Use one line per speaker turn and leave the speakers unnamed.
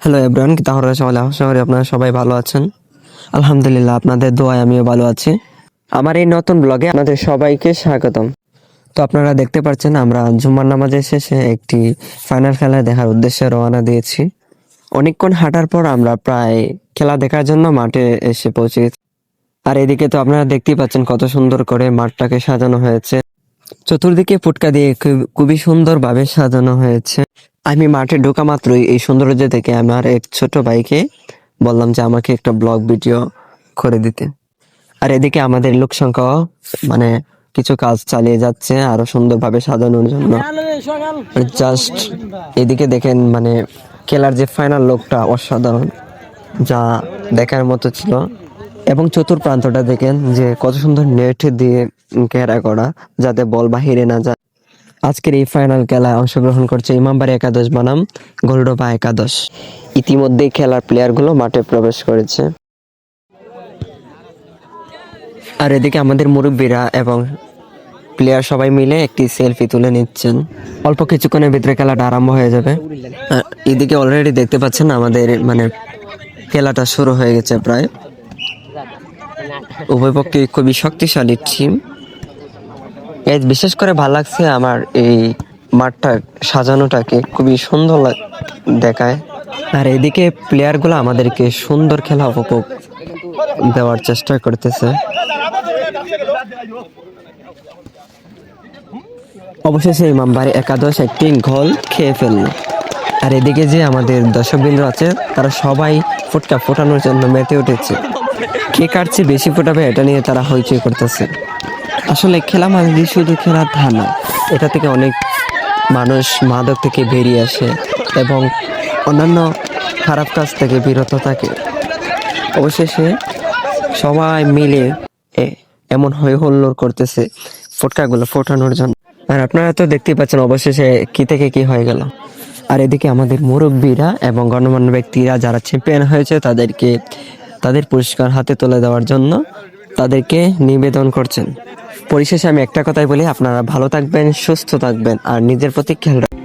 Hello everyone, তাহলে আশা করি আপনারা সবাই ভালো আছেন। আলহামদুলিল্লাহ, আপনাদের দোয়ায় আমিও ভালো আছি। আমার এই নতুন ব্লগে আপনাদের সবাইকে স্বাগতম। তো আপনারা দেখতে পাচ্ছেন আমরা জুম্মার নামাজের শেষে একটি ফাইনাল খেলা দেখার উদ্দেশ্যে রওনা দিয়েছি। অনেকক্ষণ হাঁটার পর আমরা প্রায় খেলা দেখার জন্য মাঠে এসে পৌঁছেছি। আর এদিকে তো আপনারা দেখতেই পাচ্ছেন কত সুন্দর করে মাঠটাকে সাজানো হয়েছে। চতুর্দিকে ফুটকা দিয়ে খুবই সুন্দরভাবে সাজানো হয়েছে। আমি মাঠে ঢোকা মাত্রই এই সৌন্দর্য দেখে আমার এক ছোট ভাইকে বললাম যে আমাকে একটা ব্লগ ভিডিও করে দিতে। আর এদিকে আমাদের লোক সংখ্যা মানে কিছু কাজ চালিয়ে যাচ্ছে আরো সুন্দরভাবে সাজানোর জন্য। জাস্ট এদিকে দেখেন, মানে খেলার যে ফাইনাল লোকটা অসাধারণ, যা দেখার মতো ছিল। এবং চতুর্প্রান্তটা দেখেন যে কত সুন্দর নেট দিয়ে ঘেরা করা, যাতে বল বাহিরে না যায়। আজকের এই ফাইনাল খেলায় অংশগ্রহণ করছে ইমামবাড়ি একাদশ বনাম গোলডোবা একাদশ। ইতিমধ্যেই খেলার প্লেয়ারগুলো মাঠে প্রবেশ করেছে। আর এদিকে আমাদের মুরব্বীরা এবং প্লেয়ার সবাই মিলে একটি সেলফি তুলে নিচ্ছেন। অল্প কিছুক্ষণের ভিতরে খেলাটা আরম্ভ হয়ে যাবে। এদিকে অলরেডি দেখতে পাচ্ছেন আমাদের মানে খেলাটা শুরু হয়ে গেছে প্রায়। উভয় পক্ষে খুবই শক্তিশালী টিম। বিশেষ করে ভালো লাগছে আমার এই মাঠটা সাজানোটাকে, খুবই সুন্দর দেখায়। আর এদিকে প্লেয়ারগুলো আমাদেরকে সুন্দর খেলা উপভোগ দেওয়ার চেষ্টা করতেছে। অবশেষে ইমামবাড়ি একাদশ একটি গোল খেয়ে ফেলল। আর এদিকে যে আমাদের দর্শকবৃন্দ আছে তারা সবাই ফুটকা ফোটানোর জন্য মেতে উঠেছে। কে কাটছে বেশি ফোটাবে এটা নিয়ে তারা হইচই করতেছে। আসলে খেলা মানে শুধু খেলা তা না, এটা থেকে অনেক মানুষ মাদক থেকে বেরিয়ে আসে এবং অন্যান্য খারাপ কাজ থেকে বিরত থাকে। অবশেষে সবাই মিলে এমন হই হল্লোড় করতেছে ফুটকাগুলো ফোটানোর জন্য। আর আপনারা তো দেখতেই পাচ্ছেন অবশেষে কি থেকে কি হয়ে গেল। আর এদিকে আমাদের মুরব্বীরা এবং গণ্যমান্য ব্যক্তিরা যারা চ্যাম্পিয়ন হয়েছে তাদেরকে তাদের পুরস্কার হাতে তুলে দেওয়ার জন্য তাদেরকে নিবেদন করছেন। পরিশেষে আমি একটা কথাই বলি, আপনারা ভালো থাকবেন, সুস্থ থাকবেন আর নিজের প্রতি খেয়াল রাখবেন।